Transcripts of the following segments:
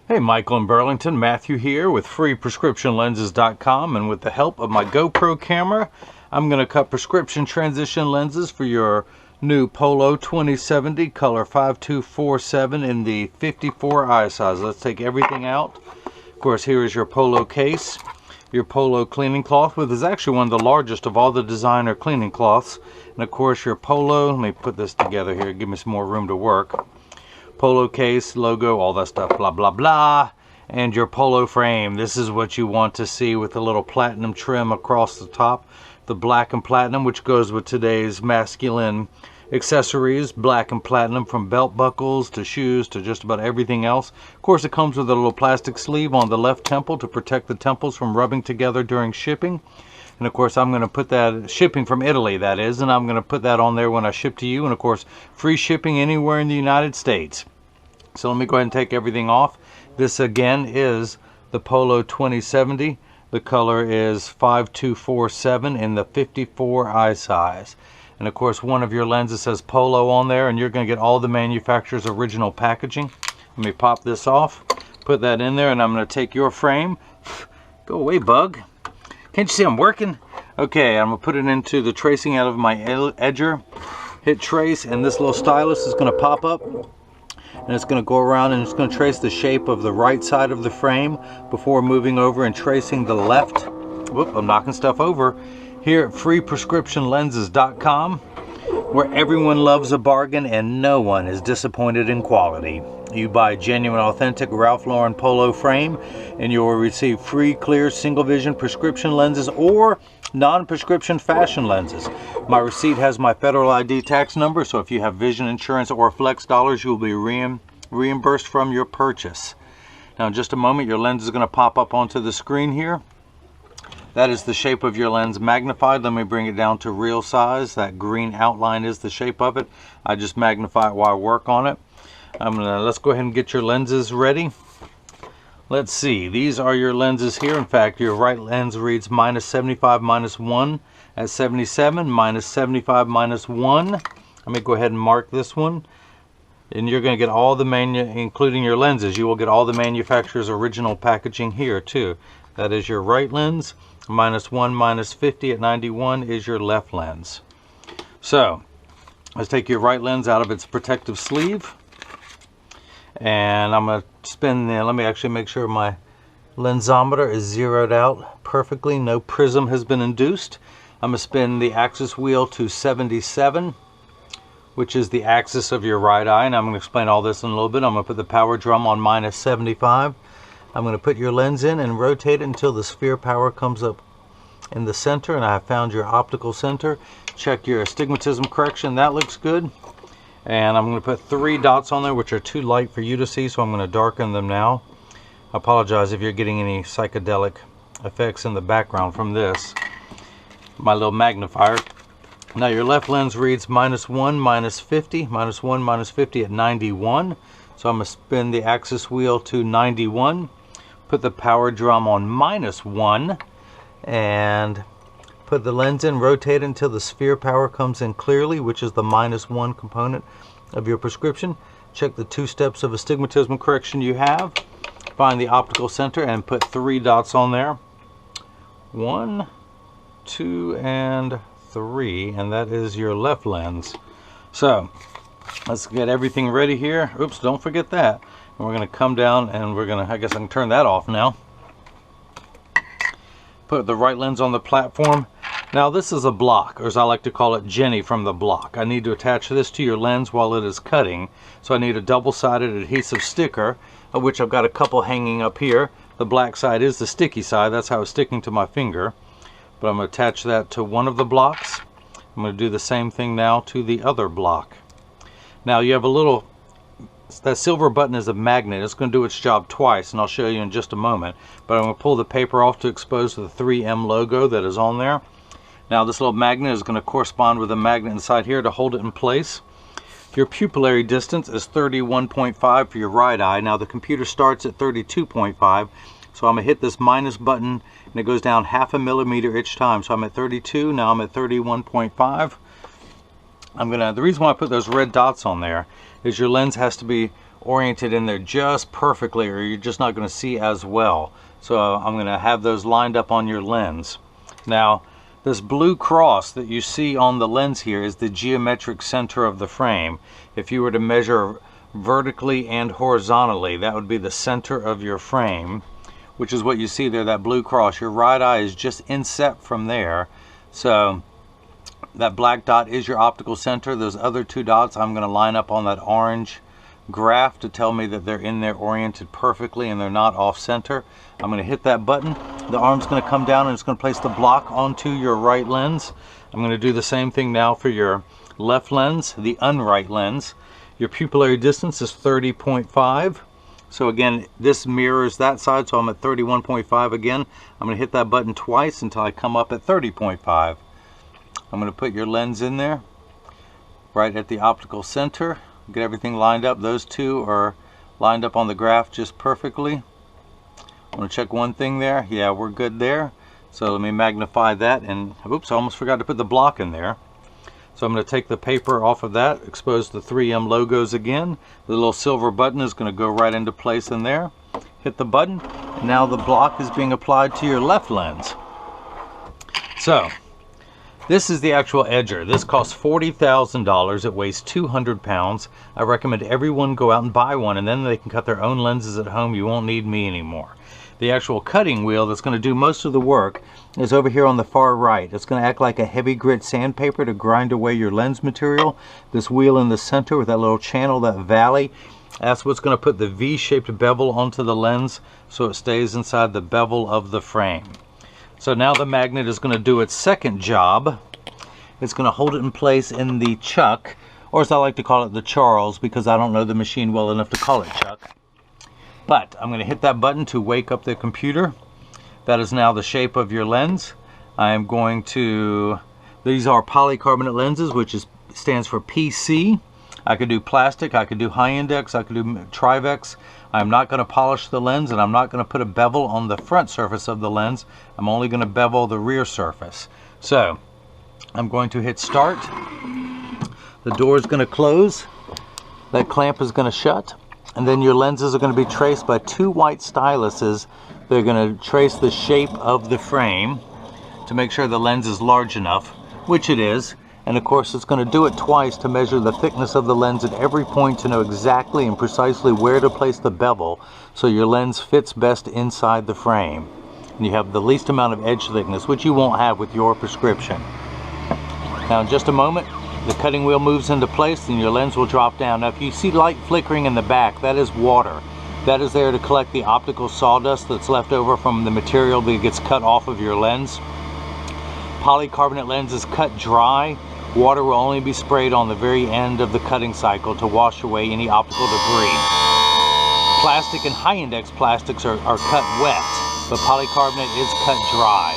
Hey, Michael in Burlington, Matthew here with freeprescriptionlenses.com, and with the help of my GoPro camera, I'm going to cut prescription transition lenses for your new Polo 2070 color 5247 in the 54 eye size. Let's take everything out. Of course, here is your Polo case, your Polo cleaning cloth, which is actually one of the largest of all the designer cleaning cloths. And of course your Polo, let me put this together here, give me some more room to work. Polo case, logo, all that stuff, blah blah blah, and your Polo frame. This is what you want to see with the little platinum trim across the top, the black and platinum, which goes with today's masculine accessories, black and platinum, from belt buckles to shoes to just about everything else. Of course, it comes with a little plastic sleeve on the left temple to protect the temples from rubbing together during shipping. And of course, I'm going to put that, shipping from Italy that is, and I'm going to put that on there when I ship to you. And of course, free shipping anywhere in the United States. So let me go ahead and take everything off. This again is the Polo 2070. The color is 5247 in the 54 eye size. And of course, one of your lenses says Polo on there, and you're going to get all the manufacturer's original packaging. Let me pop this off, put that in there, and I'm going to take your frame. Go away, bug. Can't you see I'm working? Okay, I'm going to put it into the tracing out of my edger. Hit trace, and this little stylus is going to pop up. And it's going to go around and it's going to trace the shape of the right side of the frame before moving over and tracing the left. Whoop, I'm knocking stuff over. Here at freeprescriptionlenses.com, where everyone loves a bargain and no one is disappointed in quality. You buy genuine, authentic Ralph Lauren Polo frame and you will receive free, clear, single vision prescription lenses or non-prescription fashion lenses. My receipt has my federal ID tax number, so if you have vision insurance or flex dollars, you will be reimbursed from your purchase. Now in just a moment, your lens is going to pop up onto the screen here. That is the shape of your lens magnified. Let me bring it down to real size. That green outline is the shape of it. I just magnify it while I work on it. Let's go ahead and get your lenses ready. Let's see, these are your lenses here. In fact, your right lens reads -75 -1 at 77, -75 -1. Let me go ahead and mark this one. And you're going to get all the including your lenses, you will get all the manufacturer's original packaging here too. That is your right lens. -1, -50 at 91 is your left lens. So, let's take your right lens out of its protective sleeve. And I'm going to spin the, let me actually make sure my lensometer is zeroed out perfectly. No prism has been induced. I'm going to spin the axis wheel to 77, which is the axis of your right eye. And I'm going to explain all this in a little bit. I'm going to put the power drum on -75. I'm going to put your lens in and rotate it until the sphere power comes up in the center. And I have found your optical center. Check your astigmatism correction. That looks good. And I'm going to put 3 dots on there, which are too light for you to see, so I'm going to darken them now. I apologize if you're getting any psychedelic effects in the background from this. My little magnifier. Now your left lens reads -1 -50, -1 -50 at 91. So I'm going to spin the axis wheel to 91. Put the power drum on -1 and put the lens in, rotate until the sphere power comes in clearly, which is the -1 component of your prescription. Check the 2 steps of astigmatism correction you have. Find the optical center and put 3 dots on there. 1, 2, and 3, and that is your left lens. So let's get everything ready here. Oops, don't forget that. And we're going to come down and we're going to, I guess I can turn that off now. Put the right lens on the platform. Now this is a block, or as I like to call it, Jenny from the block. I need to attach this to your lens while it is cutting. So I need a double-sided adhesive sticker, of which I've got a couple hanging up here. The black side is the sticky side. That's how it's sticking to my finger. But I'm going to attach that to one of the blocks. I'm going to do the same thing now to the other block. Now you have a little, that silver button is a magnet. It's going to do its job twice, and I'll show you in just a moment. But I'm going to pull the paper off to expose the 3M logo that is on there. Now this little magnet is going to correspond with a magnet inside here to hold it in place. Your pupillary distance is 31.5 for your right eye. Now the computer starts at 32.5. So I'm going to hit this minus button and it goes down 0.5 millimeter each time. So I'm at 32, now I'm at 31.5. The reason why I put those red dots on there is your lens has to be oriented in there just perfectly, or you're just not going to see as well. So I'm going to have those lined up on your lens. Now, this blue cross that you see on the lens here is the geometric center of the frame. If you were to measure vertically and horizontally, that would be the center of your frame, which is what you see there, that blue cross. Your right eye is just inset from there. So that black dot is your optical center. Those other two dots I'm going to line up on that orange graph to tell me that they're in there oriented perfectly and they're not off center. I'm going to hit that button. The arm's going to come down and it's going to place the block onto your right lens. I'm going to do the same thing now for your left lens, the unright lens. Your pupillary distance is 30.5. So again, this mirrors that side, so I'm at 31.5 again. I'm going to hit that button twice until I come up at 30.5. I'm going to put your lens in there, right at the optical center. Get everything lined up. Those two are lined up on the graph just perfectly. I'm going to check one thing there. Yeah, we're good there. So let me magnify that, and oops, I almost forgot to put the block in there. So I'm going to take the paper off of that, expose the 3M logos again. The little silver button is going to go right into place in there. Hit the button. Now the block is being applied to your left lens. So this is the actual edger. This costs $40,000. It weighs 200 pounds. I recommend everyone go out and buy one, and then they can cut their own lenses at home. You won't need me anymore. The actual cutting wheel that's going to do most of the work is over here on the far right. It's going to act like a heavy grit sandpaper to grind away your lens material. This wheel in the center with that little channel, that valley, that's what's going to put the V-shaped bevel onto the lens so it stays inside the bevel of the frame. So now the magnet is going to do its second job. It's going to hold it in place in the chuck, or as I like to call it, the Charles, because I don't know the machine well enough to call it chuck. But I'm going to hit that button to wake up the computer. That is now the shape of your lens. I am going to, these are polycarbonate lenses, which stands for PC. I could do plastic, I could do high index, I could do Trivex. I'm not going to polish the lens, and I'm not going to put a bevel on the front surface of the lens. I'm only going to bevel the rear surface. So I'm going to hit start. The door is going to close. That clamp is going to shut. And then your lenses are going to be traced by two white styluses. They're going to trace the shape of the frame to make sure the lens is large enough, which it is. And of course it's going to do it twice to measure the thickness of the lens at every point to know exactly and precisely where to place the bevel so your lens fits best inside the frame. And you have the least amount of edge thickness, which you won't have with your prescription. Now in just a moment, the cutting wheel moves into place and your lens will drop down. Now if you see light flickering in the back, that is water. That is there to collect the optical sawdust that's left over from the material that gets cut off of your lens. Polycarbonate lenses cut dry. Water will only be sprayed on the very end of the cutting cycle to wash away any optical debris. Plastic and high index plastics are cut wet, but polycarbonate is cut dry.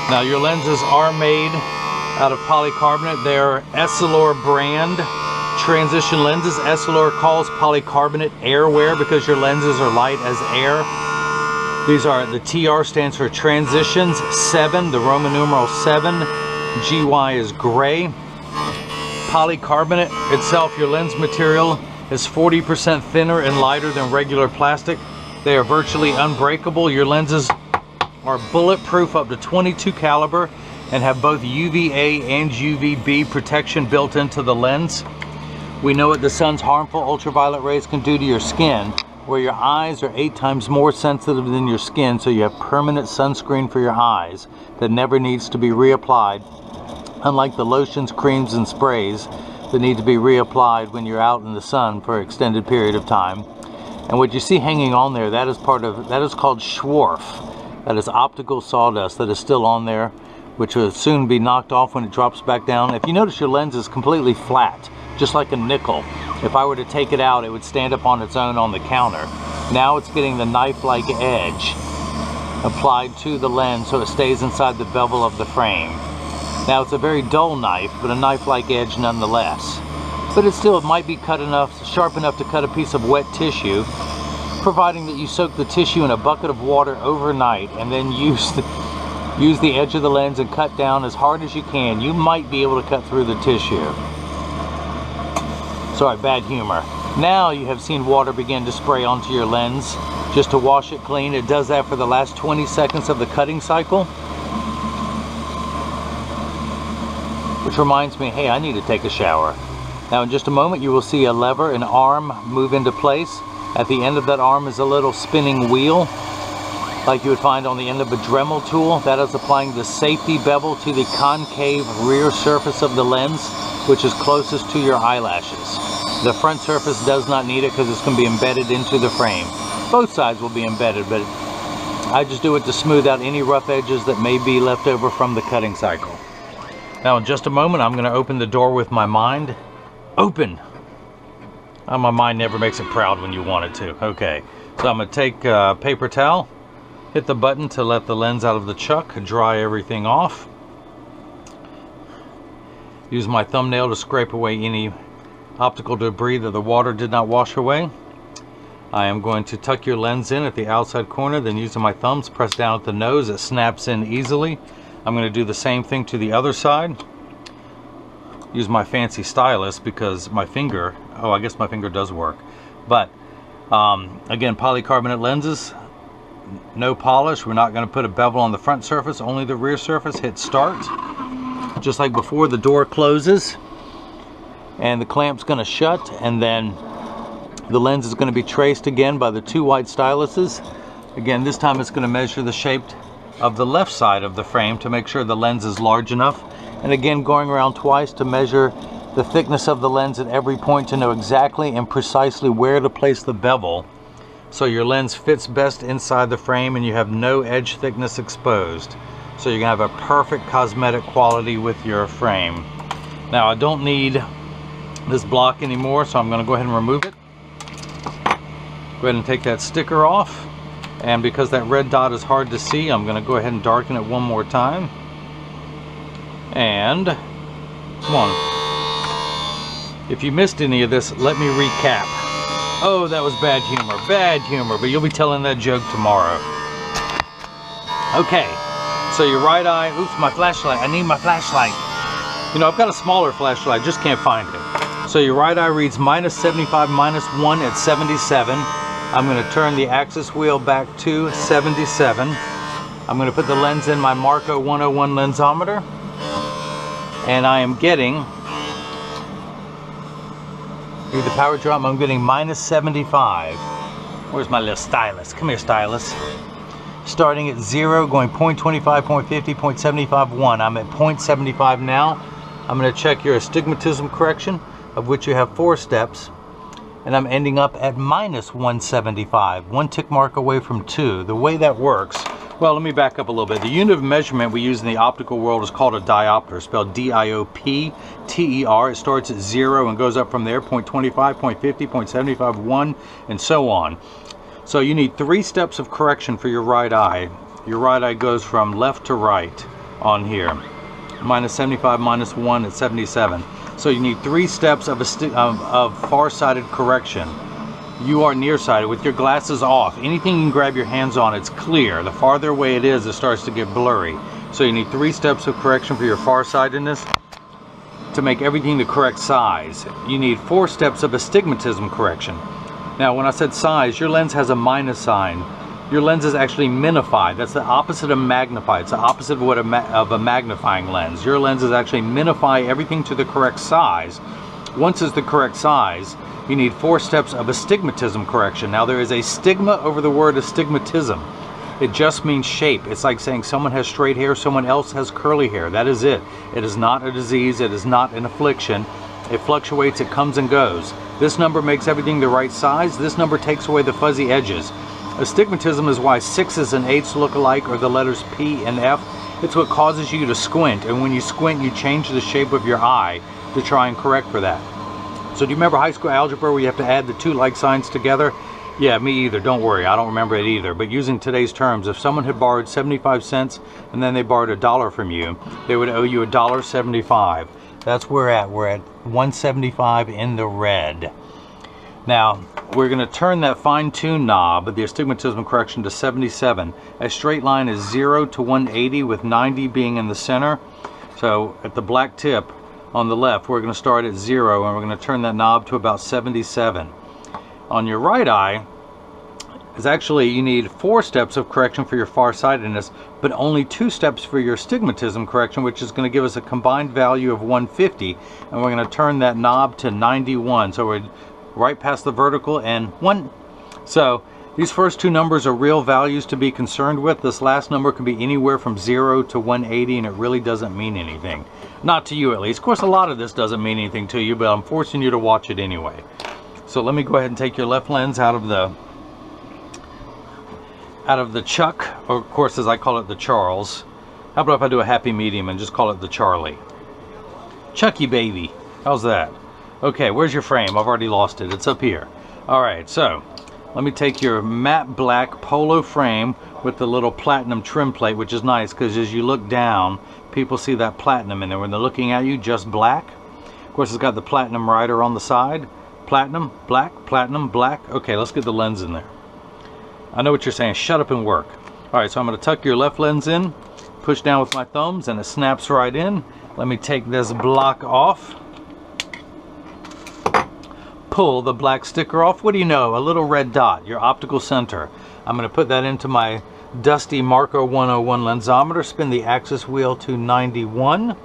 Now your lenses are made out of polycarbonate. They're Essilor brand transition lenses. Essilor calls polycarbonate airwear because your lenses are light as air. These are, the TR stands for Transitions 7, the Roman numeral 7. GY is gray. Polycarbonate itself, your lens material, is 40% thinner and lighter than regular plastic. They are virtually unbreakable. Your lenses are bulletproof up to 22 caliber and have both UVA and UVB protection built into the lens. We know what the sun's harmful ultraviolet rays can do to your skin, where your eyes are 8 times more sensitive than your skin, so you have permanent sunscreen for your eyes that never needs to be reapplied, unlike the lotions, creams, and sprays that need to be reapplied when you're out in the sun for an extended period of time. And what you see hanging on there, that is called Schwarf. That is optical sawdust that is still on there, which will soon be knocked off when it drops back down. If you notice, your lens is completely flat, just like a nickel. If I were to take it out, it would stand up on its own on the counter. Now it's getting the knife-like edge applied to the lens so it stays inside the bevel of the frame. Now it's a very dull knife, but a knife-like edge nonetheless. But it might be sharp enough to cut a piece of wet tissue, providing that you soak the tissue in a bucket of water overnight and then use the edge of the lens and cut down as hard as you can. You might be able to cut through the tissue. Sorry, bad humor. Now you have seen water begin to spray onto your lens just to wash it clean. It does that for the last 20 seconds of the cutting cycle. Which reminds me, hey, I need to take a shower. Now in just a moment you will see a lever, an arm move into place. At the end of that arm is a little spinning wheel, like you would find on the end of a Dremel tool. That is applying the safety bevel to the concave rear surface of the lens, which is closest to your eyelashes. The front surface does not need it because it's going to be embedded into the frame. Both sides will be embedded, but I just do it to smooth out any rough edges that may be left over from the cutting cycle. Now in just a moment I'm going to open the door with my mind. Open! My mind never makes it proud when you want it to. Okay, so I'm going to take a paper towel, hit the button to let the lens out of the chuck, dry everything off. Use my thumbnail to scrape away any optical debris that the water did not wash away. I am going to tuck your lens in at the outside corner, then using my thumbs press down at the nose. It snaps in easily. I'm going to do the same thing to the other side. Use my fancy stylus because my finger, oh, I guess my finger does work. But again, polycarbonate lenses, no polish. We're not going to put a bevel on the front surface, only the rear surface. Hit start. Just like before, the door closes and the clamp's going to shut, and then the lens is going to be traced again by the two white styluses. Again, this time it's going to measure the shape of the left side of the frame to make sure the lens is large enough. And again, going around twice to measure the thickness of the lens at every point to know exactly and precisely where to place the bevel so your lens fits best inside the frame and you have no edge thickness exposed. So you're going to have a perfect cosmetic quality with your frame. Now I don't need this block anymore, so I'm going to go ahead and remove it. Go ahead and take that sticker off. And because that red dot is hard to see, I'm going to go ahead and darken it one more time. And come on. If you missed any of this, let me recap. Oh, that was bad humor, but you'll be telling that joke tomorrow. Okay, so your right eye, oops, my flashlight, I need my flashlight. You know, I've got a smaller flashlight, just can't find it. So your right eye reads -75, -1 at 77. I'm going to turn the axis wheel back to 77. I'm going to put the lens in my Marco 101 lensometer. And I am getting, through the power drum, I'm getting -75. Where's my little stylus? Come here, stylus. Starting at 0, going 0.25, 0.50, 0.75, 1. I'm at 0.75 now. I'm going to check your astigmatism correction, of which you have 4 steps. And I'm ending up at -175, 1 tick mark away from 2. The way that works, well, let me back up a little bit. The unit of measurement we use in the optical world is called a diopter, spelled D-I-O-P-T-E-R. It starts at 0 and goes up from there, 0.25, 0.50, 0.75, 1, and so on. So you need 3 steps of correction for your right eye. Your right eye goes from left to right on here. -75, -1 at 77. So you need 3 steps of far-sighted correction. You are nearsighted with your glasses off. Anything you can grab your hands on, it's clear. The farther away it is, it starts to get blurry. So you need 3 steps of correction for your farsightedness to make everything the correct size. You need 4 steps of astigmatism correction. Now, when I said size, your lens has a minus sign. Your lens is actually minified. That's the opposite of magnified. It's the opposite of what of a magnifying lens. Your lens is actually minify everything to the correct size. Once it's the correct size, you need 4 steps of astigmatism correction. Now, there is a stigma over the word astigmatism. It just means shape. It's like saying someone has straight hair, someone else has curly hair. That is it. It is not a disease. It is not an affliction. It fluctuates. It comes and goes. This number makes everything the right size. This number takes away the fuzzy edges. Astigmatism is why 6s and 8s look alike, or the letters P and F. It's what causes you to squint, and when you squint, you change the shape of your eye to try and correct for that. So do you remember high school algebra where you have to add the 2 like signs together? Yeah, me either. Don't worry, I don't remember it either. But using today's terms, if someone had borrowed 75 cents and then they borrowed $1 from you, they would owe you $1.75. That's where we're at. We're at 175 in the red. Now, we're going to turn that fine-tune knob, the astigmatism correction, to 77. A straight line is 0 to 180, with 90 being in the center. So at the black tip, On the left, we're going to start at 0, and we're going to turn that knob to about 77. On your right eye, is actually, you need 4 steps of correction for your farsightedness, but only 2 steps for your astigmatism correction, which is going to give us a combined value of 150, and we're going to turn that knob to 91. So we're right past the vertical and 1. So these first 2 numbers are real values to be concerned with. This last number can be anywhere from 0 to 180, and it really doesn't mean anything. Not to you, at least. Of course, a lot of this doesn't mean anything to you, but I'm forcing you to watch it anyway. So let me go ahead and take your left lens out of the chuck, or of course, as I call it, the Charles. How about if I do a happy medium and just call it the Charlie? Chucky baby. How's that? Okay, where's your frame? I've already lost it. It's up here. All right, so let me take your matte black Polo frame with the little platinum trim plate, which is nice because as you look down, people see that platinum in there. When they're looking at you, just black. Of course, it's got the platinum rider on the side. Platinum, black, platinum, black. Okay, let's get the lens in there. I know what you're saying. Shut up and work. All right, so I'm going to tuck your left lens in, push down with my thumbs, and it snaps right in. Let me take this block off. Pull the black sticker off. What do you know? A little red dot, your optical center. I'm going to put that into my dusty Marco 101 lensometer, spin the axis wheel to 91,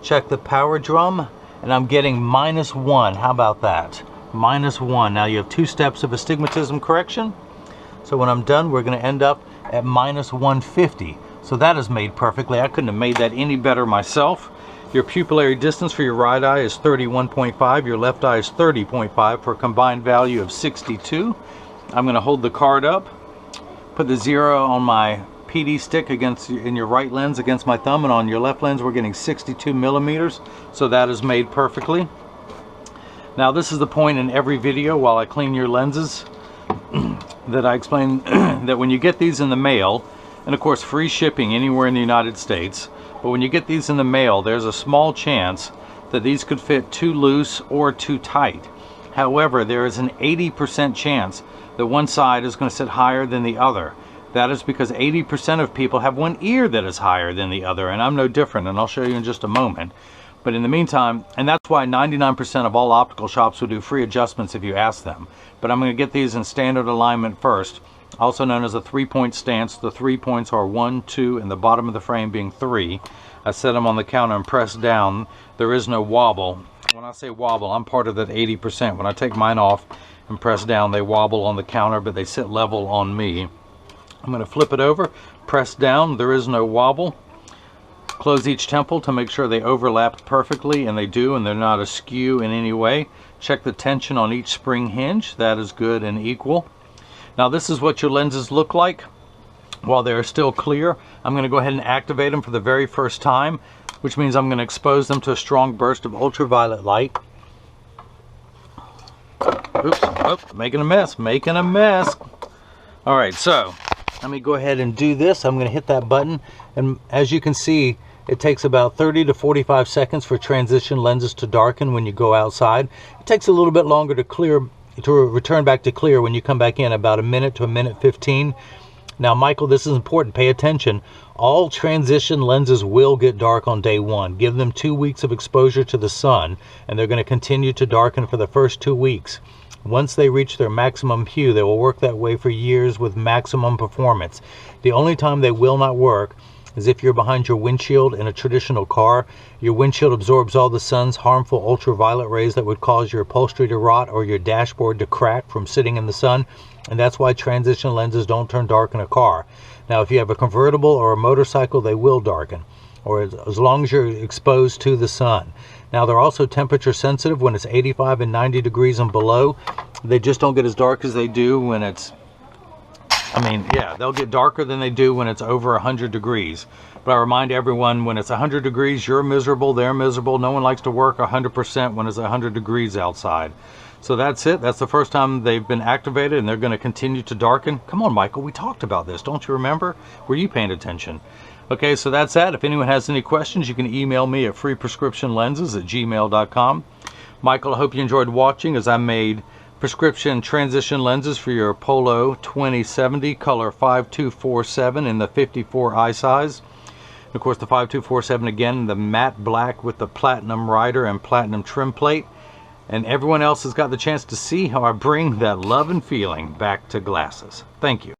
check the power drum, and I'm getting -1. How about that? -1. Now you have 2 steps of astigmatism correction. So when I'm done, we're going to end up at -150. So that is made perfectly. I couldn't have made that any better myself. Your pupillary distance for your right eye is 31.5. Your left eye is 30.5 for a combined value of 62. I'm going to hold the card up, put the 0 on my PD stick in your right lens against my thumb, and on your left lens we're getting 62 millimeters. So that is made perfectly. Now this is the point in every video while I clean your lenses that I explain that when you get these in the mail, and of course free shipping anywhere in the United States, but when you get these in the mail, there's a small chance that these could fit too loose or too tight. However, there is an 80% chance that one side is going to sit higher than the other. That is because 80% of people have one ear that is higher than the other, and I'm no different, and I'll show you in just a moment. But in the meantime, and that's why 99% of all optical shops will do free adjustments if you ask them. But I'm going to get these in standard alignment first, also known as a 3-point stance. The 3 points are 1, 2, and the bottom of the frame being 3. I set them on the counter and press down. There is no wobble. When I say wobble, I'm part of that 80%. When I take mine off and press down, they wobble on the counter, but they sit level on me. I'm going to flip it over, press down. There is no wobble. Close each temple to make sure they overlap perfectly, and they do, and they're not askew in any way. Check the tension on each spring hinge. That is good and equal. Now this is what your lenses look like while they're still clear. I'm going to go ahead and activate them for the very first time, which means I'm going to expose them to a strong burst of ultraviolet light. Oops, oh, making a mess. All right, so let me go ahead and do this. I'm going to hit that button, and as you can see, it takes about 30 to 45 seconds for transition lenses to darken when you go outside. It takes a little bit longer to return back to clear when you come back in, about 1 minute to 1:15. Now, Michael, this is important. Pay attention. All transition lenses will get dark on day 1. Give them 2 weeks of exposure to the sun, and they're going to continue to darken for the first 2 weeks. Once they reach their maximum hue, they will work that way for years with maximum performance. The only time they will not work is if you're behind your windshield in a traditional car. Your windshield absorbs all the sun's harmful ultraviolet rays that would cause your upholstery to rot or your dashboard to crack from sitting in the sun, and that's why transition lenses don't turn dark in a car. Now, if you have a convertible or a motorcycle, they will darken, or as long as you're exposed to the sun. Now, they're also temperature sensitive. When it's 85 and 90 degrees and below, they just don't get as dark as they do when it's, they'll get darker than they do when it's over 100 degrees. But I remind everyone, when it's 100 degrees, you're miserable, they're miserable. No one likes to work 100% when it's 100 degrees outside. So that's it. That's the first time they've been activated, and they're going to continue to darken. Come on, Michael, we talked about this. Don't you remember? Were you paying attention? Okay, so that's that. If anyone has any questions, you can email me at freeprescriptionlenses@gmail.com. Michael, I hope you enjoyed watching as I made prescription transition lenses for your Polo 2070 color 5247 in the 54 eye size. And of course the 5247, again, the matte black with the platinum rider and platinum trim plate. And everyone else has got the chance to see how I bring that love and feeling back to glasses. Thank you.